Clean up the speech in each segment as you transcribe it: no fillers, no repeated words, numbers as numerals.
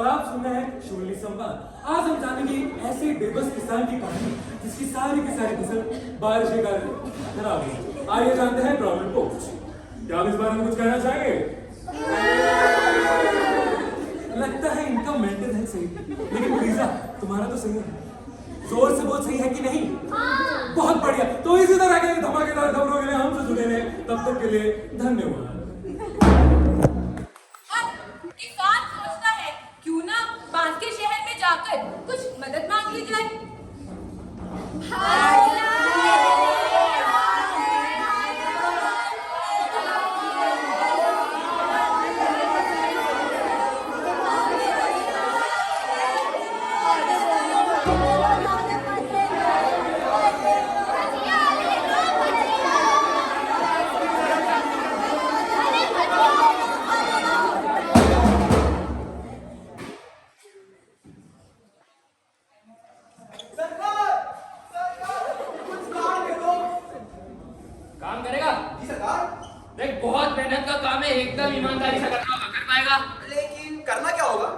और आप सुन रहे हैं शिवली संवाद। आज हम जानेंगे ऐसे बेबस किसान की कहानी जिसकी सारी की सारी फसल बारिश के कारण खराब हुई। आइए जानते हैं प्रॉब्लम पोस्ट। क्या आप इस बारे में कुछ कहना चाहेंगे? लगता है इनका मेंटल है सही, लेकिन प्लीजा तुम्हारा तो सही है। जोर से बहुत सही है कि नहीं? बहुत बढ़िया। तो इसी तरह के धमाकेदार खबरों के लिए हमसे जुड़े रहे। तब तक के लिए धन्यवाद। किसान सोचता है क्यों ना बांस के शहर में जाकर कुछ मदद मांग ली जाए। काम करेगा? जी सरकार। देख बहुत मेहनत का काम है, एकदम ईमानदारी से करना होगा। कर पाएगा? लेकिन करना क्या होगा?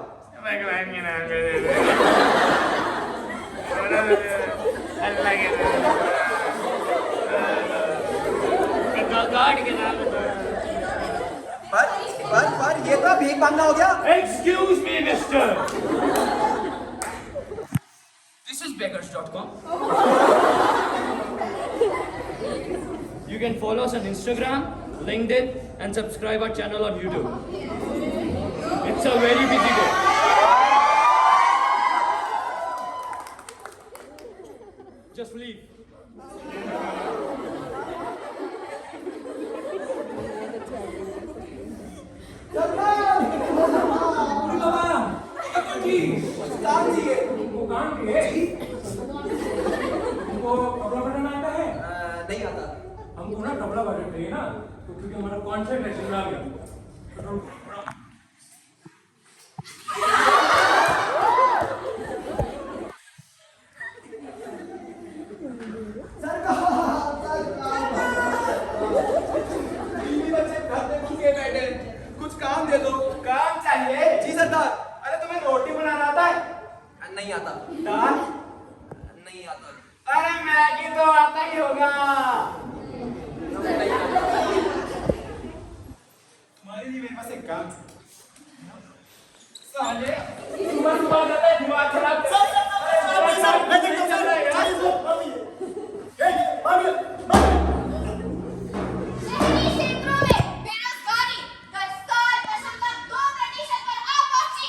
पर ये तो भीख मांगना हो गया। Excuse me, mister. This is beggars.com. You can follow us on Instagram, LinkedIn, and subscribe our channel on YouTube. It's a very busy day. Just leave. काम चाहिए। हमको कपड़ा बनाना आता है? नहीं आता। हमको ना कपड़ा बनाना चाहिए ना, तो क्योंकि हमारा कॉन्सेंट्रेशन आ गया। बैठे कुछ काम दे दो। काम चाहिए? जी सरकार। अरे तुम्हें रोटी बनाना आता है? नहीं आता। दाल? नहीं आता। अरे मैगी तो आता ही होगा। तुम्हारे लिए मेरे पास एक काम है। साले सुबह सुबह जाता है दिमाग खराब कर। शहरी क्षेत्रों में बेरोजगारी 10.2% पर आ पहुंची।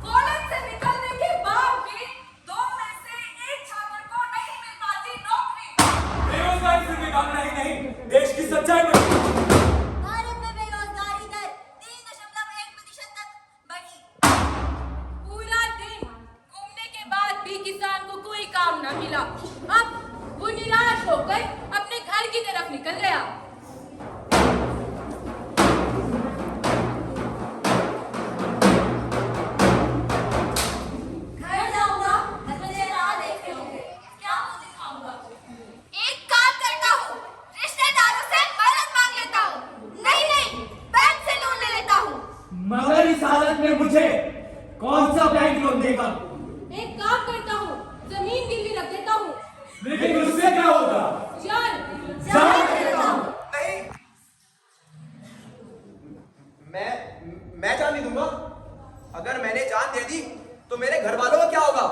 कॉलेज से निकलने के बाद भी 2 में से 1 छात्र को नहीं मिल पाती नौकरी। बेरोजगारी सिर्फ एक आंकड़ा ही नहीं, देश की सच्चाई में भारत में बेरोजगारी दर 3.1% तक बढ़ी। पूरा दिन घूमने के बाद भी किसान को कोई काम न मिला। अब वो निराश होकर अपने घर की तरफ निकल गया। घर जाऊंगा, मुझे राह देख रहे होंगे, क्या मुझे खाऊंगा। एक काम करता हूँ, रिश्तेदारों से मदद मांग लेता हूँ। नहीं, बैंक से लोन ले लेता हूँ। मगर इस हालत में मुझे कौन सा बैंक लोन देगा? एक काम करता हूँ, जमीन गिरवी रख देता हूँ। लेकिन उससे क्या होगा? जान देता हूँ। नहीं, मैं जान नहीं दूंगा। अगर मैंने जान दे दी तो मेरे घर वालों का क्या होगा?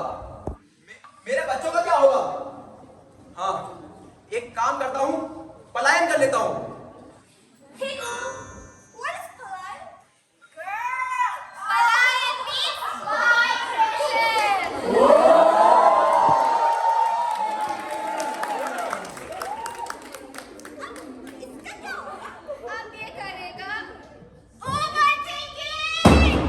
मेरे बच्चों का क्या होगा? हाँ, एक काम करता हूँ, पलायन कर लेता हूँ। What is पलायन? पलायन means migration. इसका क्या होगा? अब ये करेगा overthinking.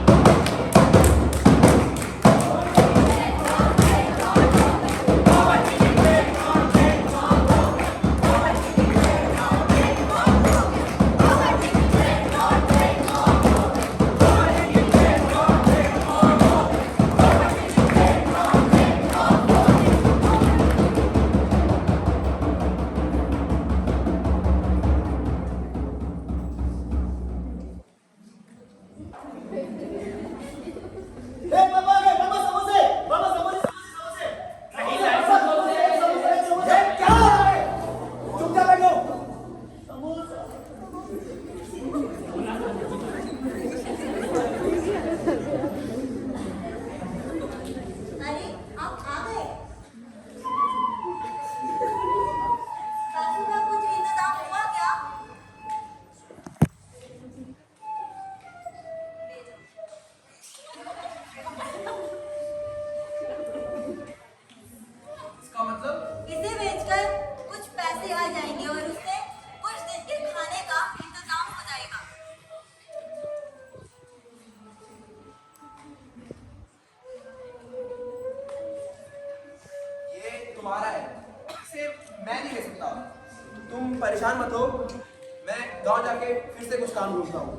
तुम्हारा है, इसे मैं नहीं ले सकता। तुम परेशान मत हो, मैं गांव जाके फिर से कुछ काम ढूंढता हूँ।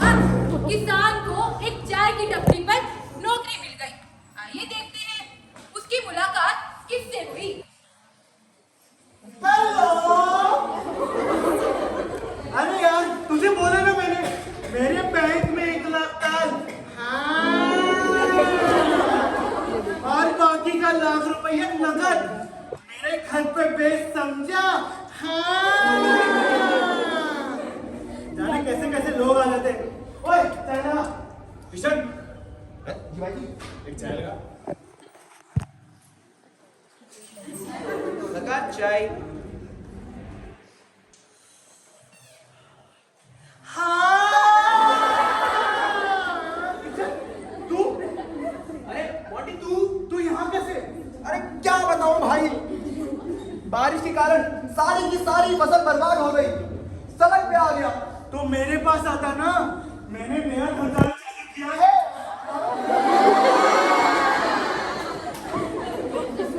अब किसान को एक चाय की टपरी पर नौकरी मिल गई। आइए देखते हैं उसकी मुलाकात किससे हुई। अरे यार तुझे बोला ना मैंने, मेरे बैंक में 1 लाख डाल। हाँ। और बाकी का लाख रुपया नगद मेरे घर पे बेच, समझा? हाँ। जाने कैसे कैसे लोग आ जाते। ओए चला किशन, जी भाई एक चाय लगा। लगा चाय। तू? अरे मोटी तू यहाँ कैसे? अरे क्या बताऊं भाई, बारिश के कारण सारी की सारी फसल बर्बाद हो गई, सड़क पे आ गया। तो मेरे पास आता ना, मैंने नया धंधा चालू किया है।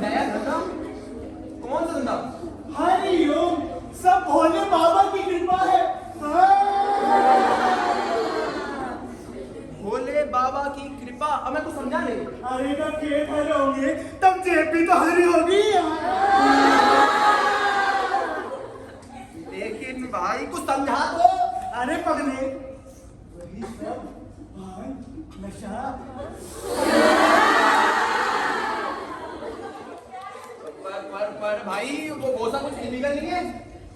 नया धंधा? कौन सा धंधा? हरिओम, सब भोले बाबा की कृपा है। भोले बाबा की कृपा? अब मैं कुछ समझा नहीं। अरे जब खेत हरे होंगे तब जेब भी तो हरी होगी। लेकिन भाई कुछ समझा तो। अरे पगले, वही सब भांग, नशा। पर भाई वो सब कुछ इलीगल नहीं है।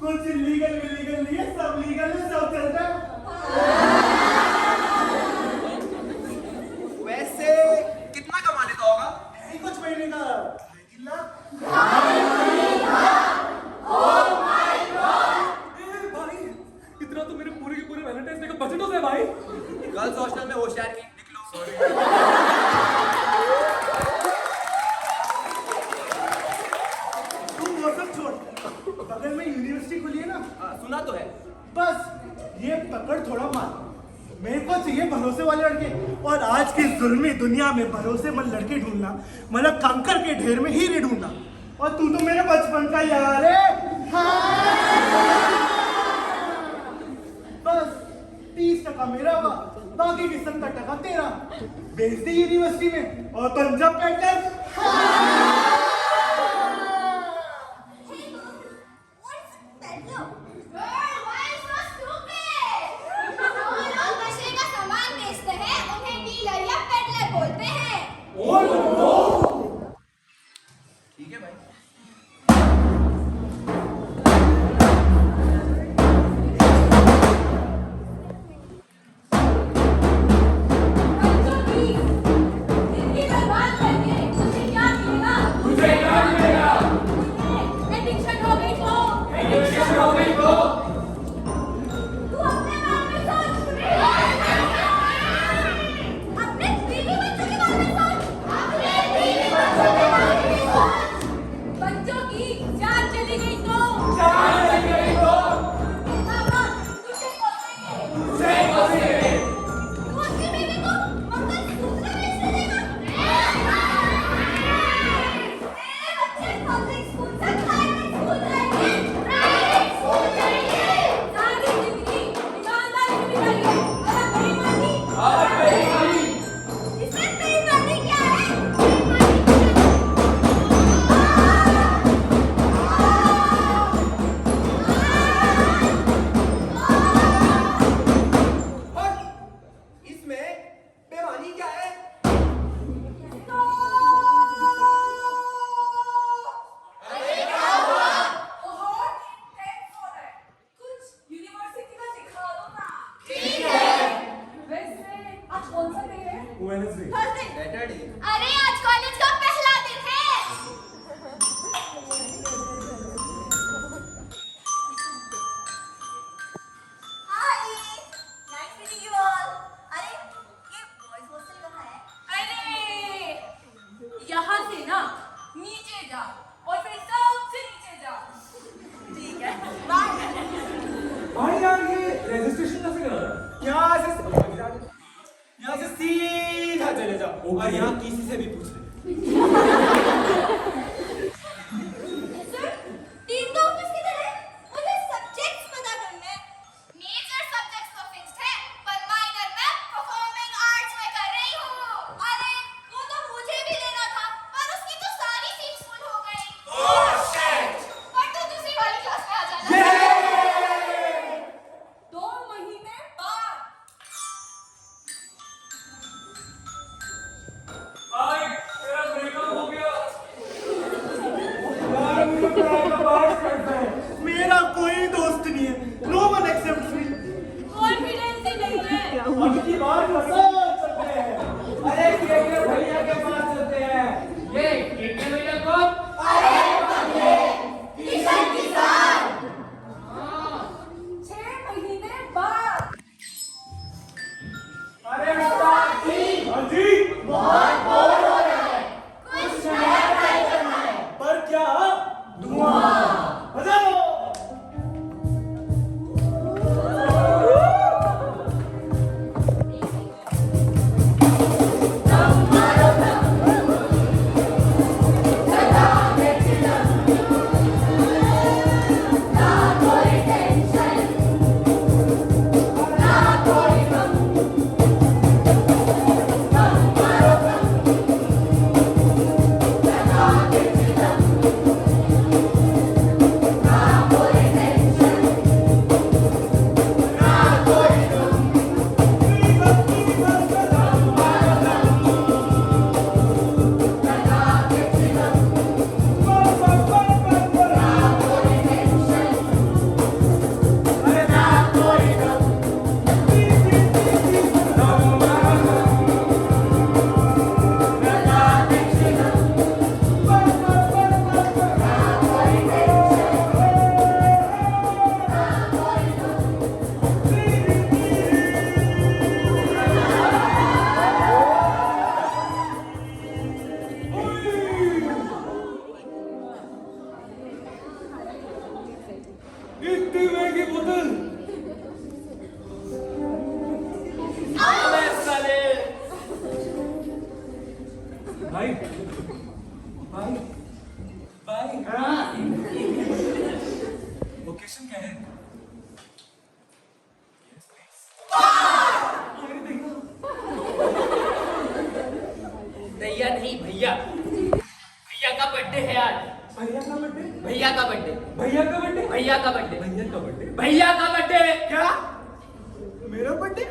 कुछ लीगल विलीगल नहीं है, सब लीगल है, सब चलता है। वैसे कितना कमा लेता होगा? यही कुछ महीने का 2.5 लाख। ए भाई, इतना तो मेरे पूरे के पूरे वैलेंटाइन डे का बजट होता है भाई। गर्ल्स हॉस्टल में होशियार की निकलो। तुम वो सब छोड़, बगल में यूनिवर्सिटी खुली है ना, सुना तो है। बस ये पकड़ थोड़ा मार। मेरे को चाहिए भरोसे वाले लड़के, और आज की जुल्मी दुनिया में भरोसेमंद लड़के ढूंढना मतलब कंकर के ढेर में हीरे ढूंढना। और तू तो मेरे बचपन का यार है। हाँ। बस 30% मेरा हुआ, बाकी की 70% तेरा। भेज दे यूनिवर्सिटी में और पंजाब पैटर्न। ठीक है भाई। बच्चों की जान चली गई तो भाई यार ये रजिस्ट्रेशन कैसे कराना? यहाँ से सीधा चले जाओ और यहाँ किसी से भी पूछ ले। सर, 3 का ऑफिस किधर है? मुझे सब्जेक्ट्स पता करने हैं। मेजर सब्जेक्ट्स तो फिक्स्ड है, पर माइनर मैं परफॉर्मिंग आर्ट्स में कर रही हूँ। अरे, वो तो मुझे भी लेना था, पर उसकी तो सारी सीट्स फुल हो गई। Oh shit! पर तू दूसरी वाली क्लास में आ जाना। 2 महीने बाद। भाई तेरा ब्रेकअप हो गया। यार मुझे पढ़ाई का बात करता है। मेरा कोई दोस्त नहीं है। नो वन एक्सेप्ट मी। कॉन्फिडेंस ही नहीं है। अब की बार मसाल चलते हैं। अरे केके भैया के पास चलते हैं। ये केके भैया को 6 महीने बाद। अरे उस्ताद जी। हाँ जी। कुछ नया ट्राई करना है। पर क्या? धुआं। बजाओ। इतनी महंगी बोतल। अबे साले भाई भाई भाई लोकेशन क्या है? दैया नहीं भैया, भैया का बर्थडे है आज। भैया का बर्थडे। भैया का बर्थडे, भैया का बर्थडे। भैया का बर्थडे, भैया का बर्थडे। भैया का बर्थडे। क्या? मेरा बर्थडे?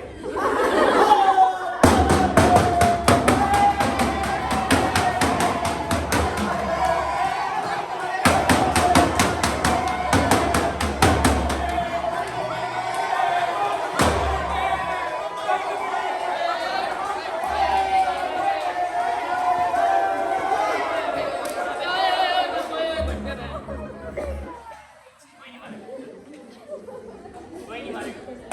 कोई नहीं मारेगा।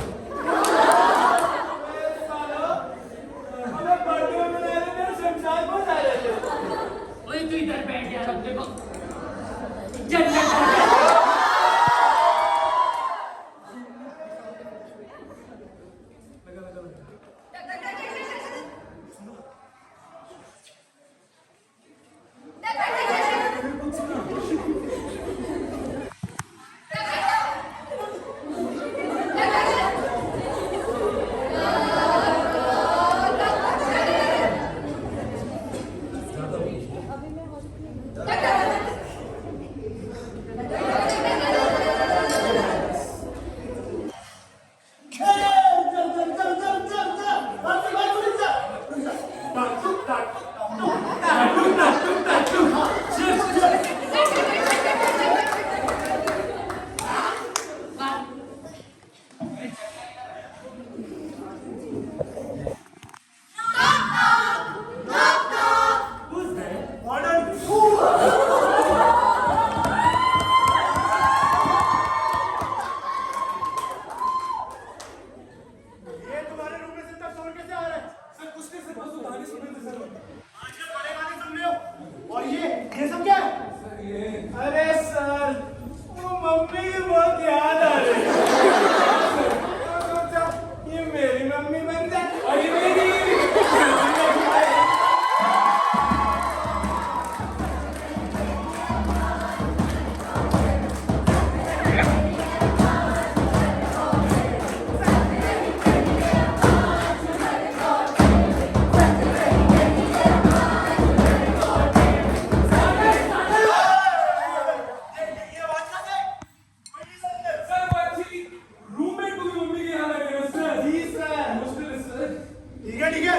ठीक है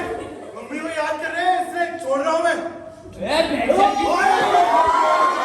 मम्मी को याद कर रहे हैं इसलिए छोड़ रहा हूँ मैं ए, बेइज्जत की- ओए!